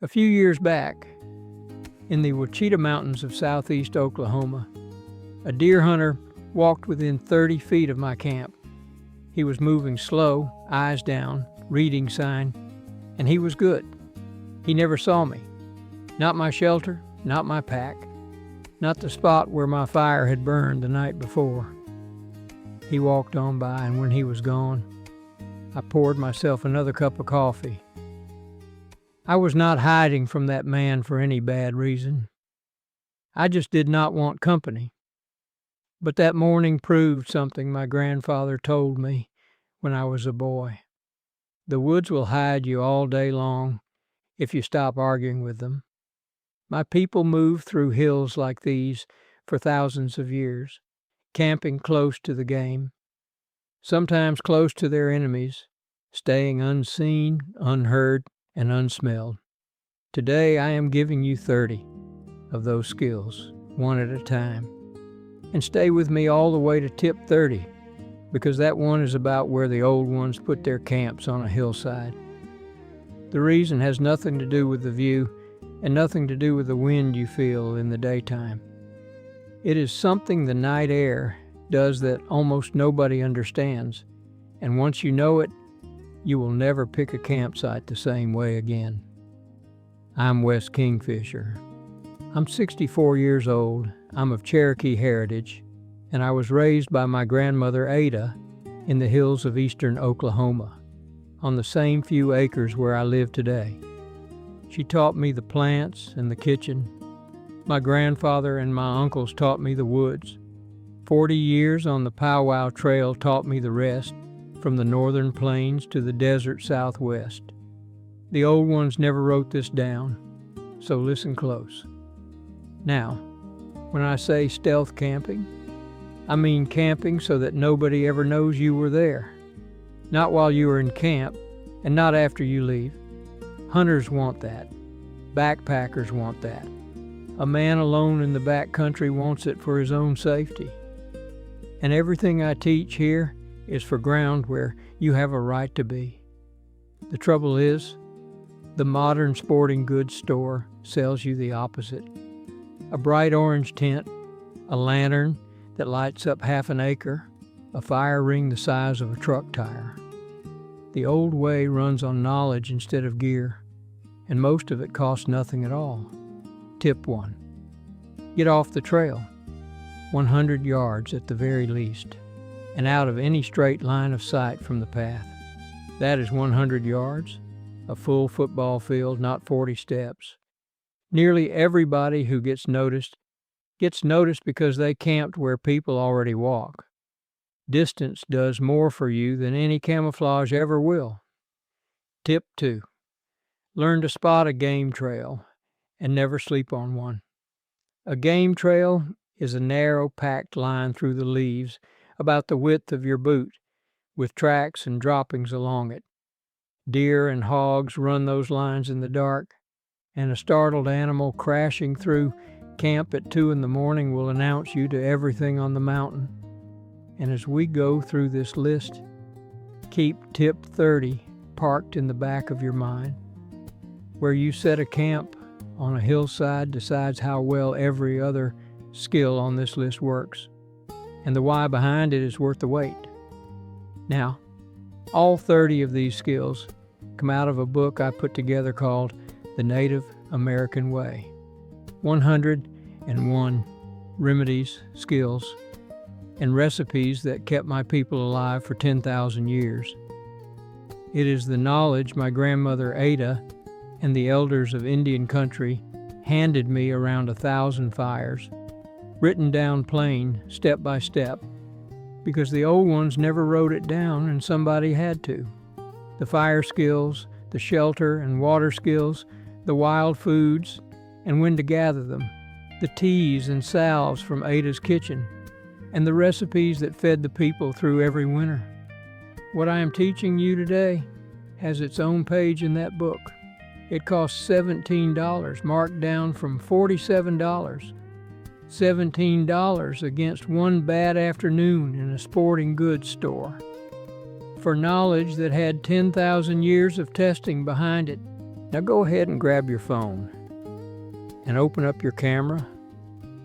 A few years back, in the Wichita Mountains of southeast Oklahoma, a deer hunter walked within 30 feet of my camp. He was moving slow, eyes down, reading sign, and he was good. He never saw me. Not my shelter, not my pack, not the spot where my fire had burned the night before. He walked on by, and when he was gone, I poured myself another cup of coffee. I was not hiding from that man for any bad reason. I just did not want company. But that morning proved something my grandfather told me when I was a boy. The woods will hide you all day long if you stop arguing with them. My people moved through hills like these for thousands of years, camping close to the game, sometimes close to their enemies, staying unseen, unheard, and unsmelled. Today I am giving you 30 of those skills, one at a time. And stay with me all the way to tip 30, because that one is about where the old ones put their camps on a hillside. The reason has nothing to do with the view and nothing to do with the wind you feel in the daytime. It is something the night air does that almost nobody understands, and once you know it, you will never pick a campsite the same way again. I'm Wes Kingfisher. I'm 64 years old. I'm of Cherokee heritage, and I was raised by my grandmother Ada in the hills of eastern Oklahoma, on the same few acres where I live today. She taught me the plants and the kitchen. My grandfather and my uncles taught me the woods. 40 years on the powwow trail taught me the rest, from the northern plains to the desert southwest. The old ones never wrote this down, so listen close. Now, when I say stealth camping, I mean camping so that nobody ever knows you were there. Not while you are in camp, and not after you leave. Hunters want that. Backpackers want that. A man alone in the backcountry wants it for his own safety. And everything I teach here is for ground where you have a right to be. The trouble is, the modern sporting goods store sells you the opposite. A bright orange tent, a lantern that lights up half an acre, a fire ring the size of a truck tire. The old way runs on knowledge instead of gear, and most of it costs nothing at all. Tip 1. Get off the trail, 100 yards at the very least, and out of any straight line of sight from the path. That is 100 yards, a full football field, not 40 steps. Nearly everybody who gets noticed because they camped where people already walk. Distance does more for you than any camouflage ever will. Tip 2. Learn to spot a game trail and never sleep on one. A game trail is a narrow, packed line through the leaves about the width of your boot, with tracks and droppings along it. Deer and hogs run those lines in the dark, and a startled animal crashing through camp at 2 in the morning will announce you to everything on the mountain. And as we go through this list, keep tip 30 parked in the back of your mind. Where you set a camp on a hillside decides how well every other skill on this list works, and the why behind it is worth the wait. Now, all 30 of these skills come out of a book I put together called The Native American Way. 101 remedies, skills, and recipes that kept my people alive for 10,000 years. It is the knowledge my grandmother Ada and the elders of Indian country handed me around 1,000 fires, written down plain, step by step, because the old ones never wrote it down and somebody had to. The fire skills, the shelter and water skills, the wild foods, and when to gather them, the teas and salves from Ada's kitchen, and the recipes that fed the people through every winter. What I am teaching you today has its own page in that book. It costs $17, marked down from $47. $17 against one bad afternoon in a sporting goods store. For knowledge that had 10,000 years of testing behind it, Now go ahead and grab your phone and open up your camera,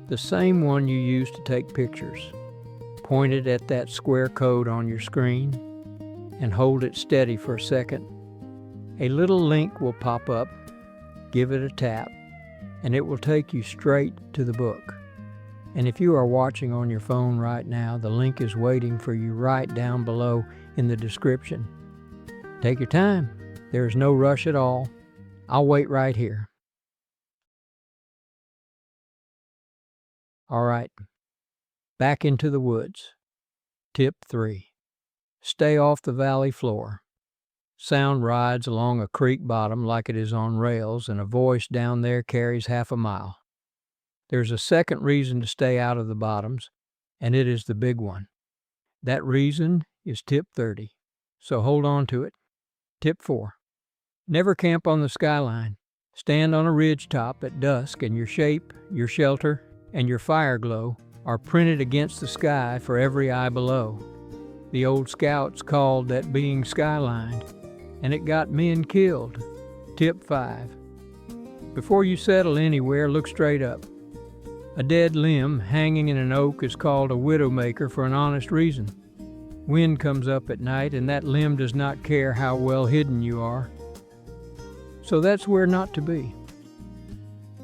the same one you use to take pictures. Point it at that square code on your screen and hold it steady for a second. A little link will pop up. Give it a tap, and it will take you straight to the book. And if you are watching on your phone right now, the link is waiting for you right down below in the description. Take your time. There is no rush at all. I'll wait right here. All right, back into the woods. Tip 3. Stay off the valley floor. Sound rides along a creek bottom like it is on rails, and a voice down there carries half a mile. There's a second reason to stay out of the bottoms, and it is the big one. That reason is tip 30, so hold on to it. Tip 4. Never camp on the skyline. Stand on a ridge top at dusk, and your shape, your shelter, and your fire glow are printed against the sky for every eye below. The old scouts called that being skylined, and it got men killed. Tip 5. Before you settle anywhere, look straight up. A dead limb hanging in an oak is called a widowmaker for an honest reason. Wind comes up at night, and that limb does not care how well hidden you are. So that's where not to be.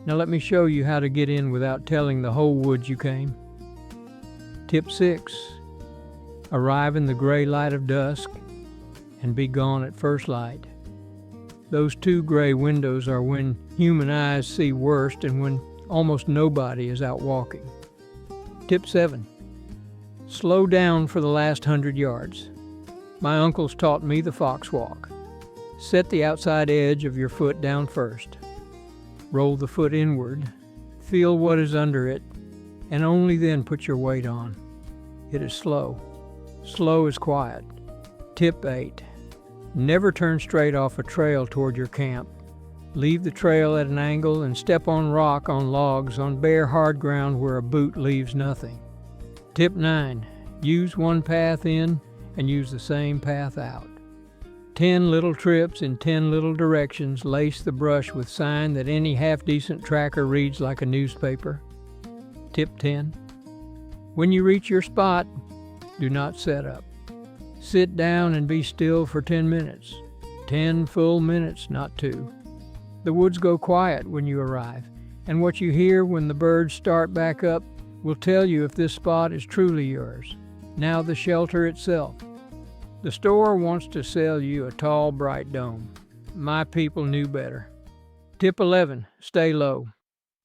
Now let me show you how to get in without telling the whole woods you came. Tip 6. Arrive in the gray light of dusk and be gone at first light. Those 2 gray windows are when human eyes see worst and when almost nobody is out walking. Tip 7. Slow down for the last 100 yards. My uncles taught me the fox walk. Set the outside edge of your foot down first. Roll the foot inward, feel what is under it, and only then put your weight on. It is slow. Slow is quiet. Tip 8. Never turn straight off a trail toward your camp. Leave the trail at an angle and step on rock, on logs, on bare hard ground where a boot leaves nothing. Tip 9. Use one path in and use the same path out. 10 little trips in 10 little directions lace the brush with sign that any half-decent tracker reads like a newspaper. Tip 10. When you reach your spot, do not set up. Sit down and be still for 10 minutes. 10 full minutes, not 2. The woods go quiet when you arrive, and what you hear when the birds start back up will tell you if this spot is truly yours. Now the shelter itself. The store wants to sell you a tall, bright dome. My people knew better. Tip 11. Stay low.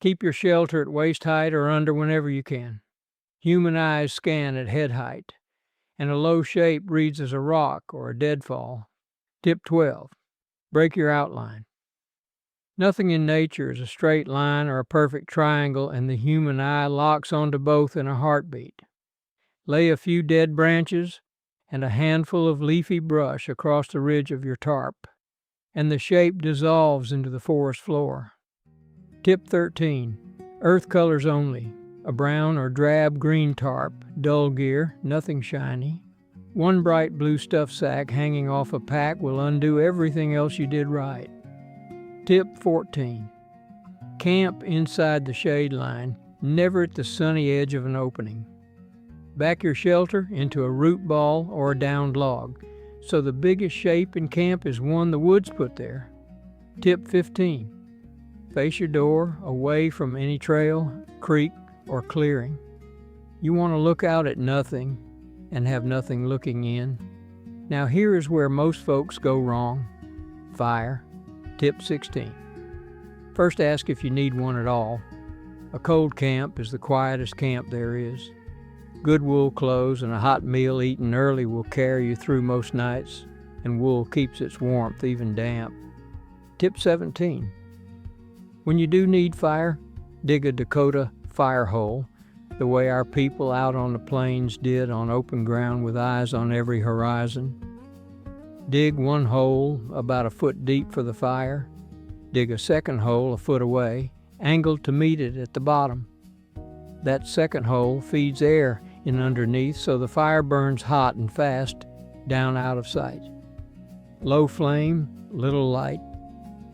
Keep your shelter at waist height or under whenever you can. Human eyes scan at head height, and a low shape reads as a rock or a deadfall. Tip 12. Break your outline. Nothing in nature is a straight line or a perfect triangle, and the human eye locks onto both in a heartbeat. Lay a few dead branches and a handful of leafy brush across the ridge of your tarp, and the shape dissolves into the forest floor. Tip 13. Earth colors only. A brown or drab green tarp, dull gear, nothing shiny. One bright blue stuff sack hanging off a pack will undo everything else you did right. Tip 14. Camp inside the shade line, never at the sunny edge of an opening. Back your shelter into a root ball or a downed log, so the biggest shape in camp is one the woods put there. Tip 15. Face your door away from any trail, creek, or clearing. You want to look out at nothing and have nothing looking in. Now here is where most folks go wrong. Fire. Tip 16. First ask if you need one at all. A cold camp is the quietest camp there is. Good wool clothes and a hot meal eaten early will carry you through most nights, and wool keeps its warmth even damp. Tip 17. When you do need fire, dig a Dakota fire hole, the way our people out on the plains did on open ground with eyes on every horizon. Dig one hole about a foot deep for the fire. Dig a second hole a foot away, angled to meet it at the bottom. That second hole feeds air in underneath, so the fire burns hot and fast down out of sight. Low flame, little light.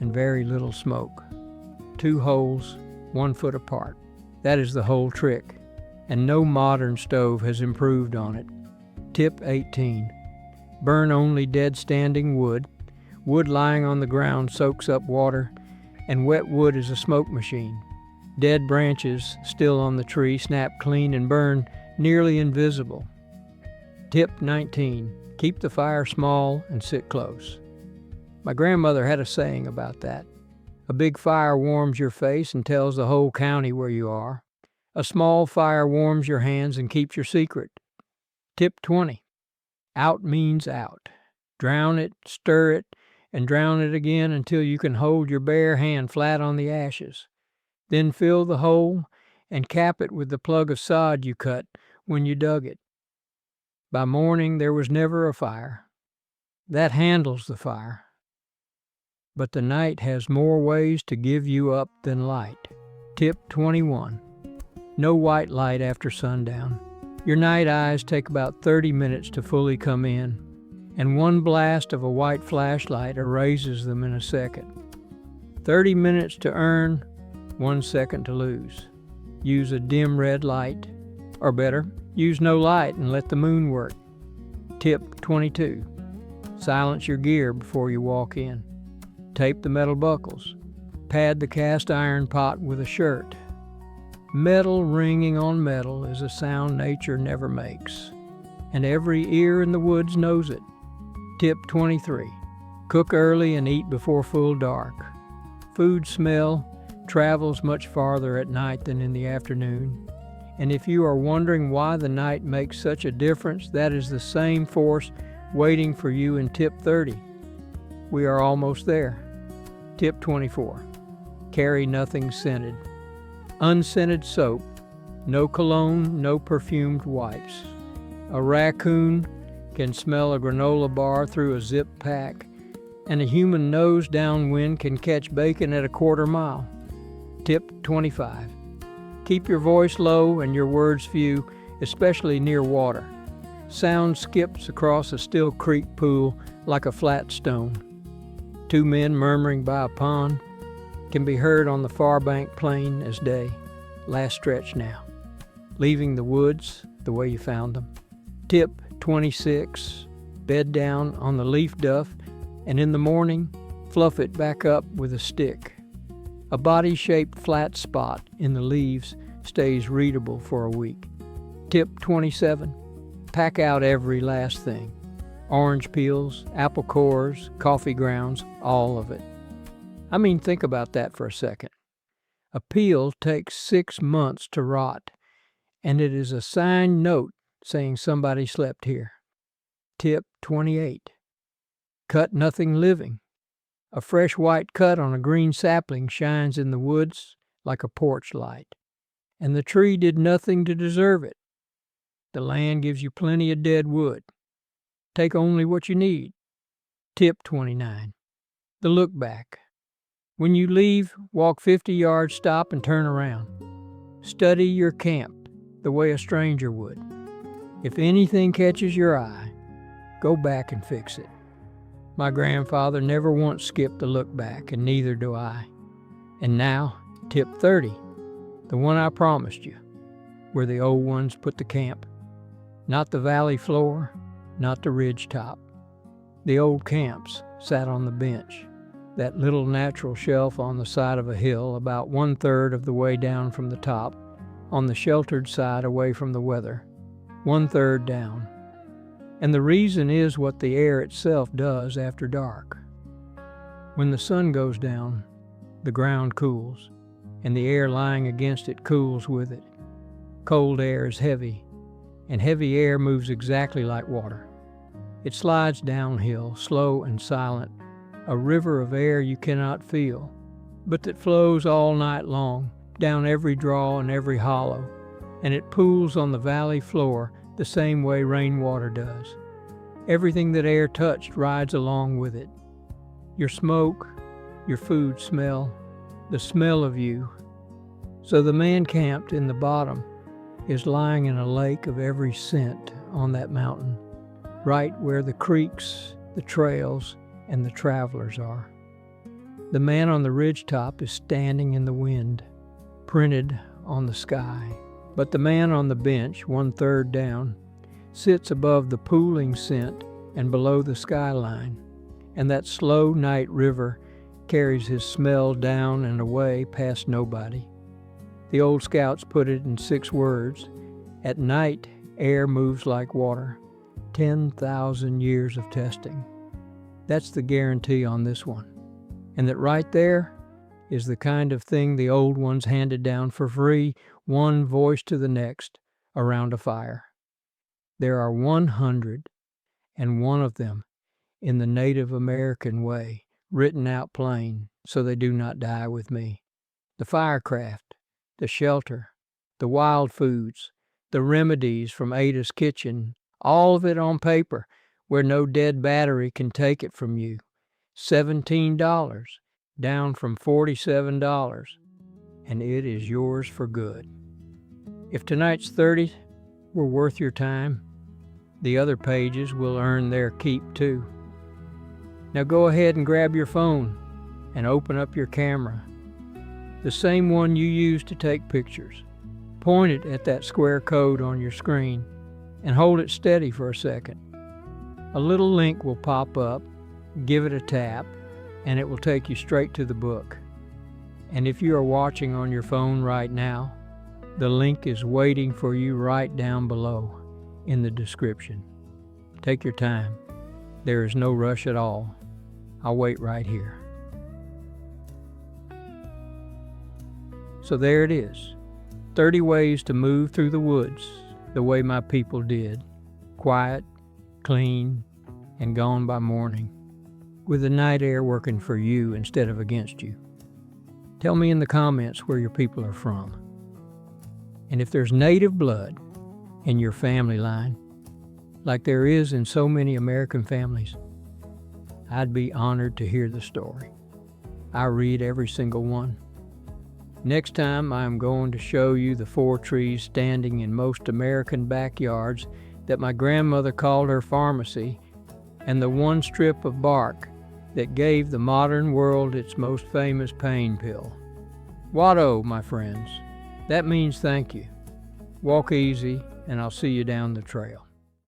and very little smoke. 2 holes, 1 foot apart. That is the whole trick, and no modern stove has improved on it. Tip 18. Burn only dead standing wood. Wood lying on the ground soaks up water, and wet wood is a smoke machine. Dead branches still on the tree snap clean and burn nearly invisible. Tip 19. Keep the fire small and sit close. My grandmother had a saying about that. A big fire warms your face and tells the whole county where you are. A small fire warms your hands and keeps your secret. Tip 20. Out means out. Drown it, stir it, and drown it again until you can hold your bare hand flat on the ashes. Then fill the hole and cap it with the plug of sod you cut when you dug it. By morning there was never a fire. That handles the fire. But the night has more ways to give you up than light. Tip 21. No white light after sundown. Your night eyes take about 30 minutes to fully come in, and one blast of a white flashlight erases them in a second. 30 minutes to earn, 1 second to lose. Use a dim red light, or better, use no light and let the moon work. Tip 22. Silence your gear before you walk in. Tape the metal buckles. Pad the cast iron pot with a shirt. Metal ringing on metal is a sound nature never makes, and every ear in the woods knows it. Tip 23. Cook early and eat before full dark. Food smell travels much farther at night than in the afternoon, and if you are wondering why the night makes such a difference, that is the same force waiting for you in Tip 30. We are almost there. Tip 24. Carry nothing scented. Unscented soap. No cologne, no perfumed wipes. A raccoon can smell a granola bar through a zip pack, and a human nose downwind can catch bacon at a quarter mile. Tip 25. Keep your voice low and your words few, especially near water. Sound skips across a still creek pool like a flat stone. 2 men murmuring by a pond can be heard on the far bank plain as day. Last stretch now. Leaving the woods the way you found them. Tip 26. Bed down on the leaf duff, and in the morning, fluff it back up with a stick. A body-shaped flat spot in the leaves stays readable for a week. Tip 27. Pack out every last thing. Orange peels, apple cores, coffee grounds, all of it. I mean, think about that for a second. A peel takes 6 months to rot, and it is a signed note saying somebody slept here. Tip 28. Cut nothing living. A fresh white cut on a green sapling shines in the woods like a porch light, and the tree did nothing to deserve it. The land gives you plenty of dead wood. Take only what you need. Tip 29. The look back. When you leave, walk 50 yards, stop, and turn around. Study your camp the way a stranger would. If anything catches your eye, go back and fix it. My grandfather never once skipped the look back, and neither do I. And now, Tip 30, the one I promised you, where the old ones put the camp. Not the valley floor, not the ridge top. The old camps sat on the bench, that little natural shelf on the side of a hill about 1/3 of the way down from the top, on the sheltered side away from the weather, 1/3 down. And the reason is what the air itself does after dark. When the sun goes down, the ground cools, and the air lying against it cools with it. Cold air is heavy, and heavy air moves exactly like water. It slides downhill, slow and silent, a river of air you cannot feel, but that flows all night long, down every draw and every hollow, and it pools on the valley floor the same way rainwater does. Everything that air touched rides along with it. Your smoke, your food smell, the smell of you. So the man camped in the bottom is lying in a lake of every scent on that mountain, right where the creeks, the trails, and the travelers are. The man on the ridgetop is standing in the wind, printed on the sky. But the man on the bench, 1/3 down, sits above the pooling scent and below the skyline, and that slow night river carries his smell down and away past nobody. The old scouts put it in 6 words: at night, air moves like water. 10,000 years of testing. That's the guarantee on this one. And that right there is the kind of thing the old ones handed down for free, one voice to the next, around a fire. There are 101 of them in the Native American way, written out plain, so they do not die with me. The firecraft, the shelter, the wild foods, the remedies from Ada's kitchen, all of it on paper, where no dead battery can take it from you. $17, down from $47, and it is yours for good. If tonight's 30 were worth your time, the other pages will earn their keep too. Now go ahead and grab your phone and open up your camera, the same one you use to take pictures. Point it at that square code on your screen and hold it steady for a second. A little link will pop up, give it a tap, and it will take you straight to the book. And if you are watching on your phone right now, the link is waiting for you right down below in the description. Take your time. There is no rush at all. I'll wait right here. So there it is. 30 ways to move through the woods the way my people did. Quiet, clean, and gone by morning, with the night air working for you instead of against you. Tell me in the comments where your people are from. And if there's native blood in your family line, like there is in so many American families, I'd be honored to hear the story. I read every single one. Next time, I'm going to show you the 4 trees standing in most American backyards that my grandmother called her pharmacy, and the 1 strip of bark that gave the modern world its most famous pain pill. Watto, my friends. That means thank you. Walk easy, and I'll see you down the trail.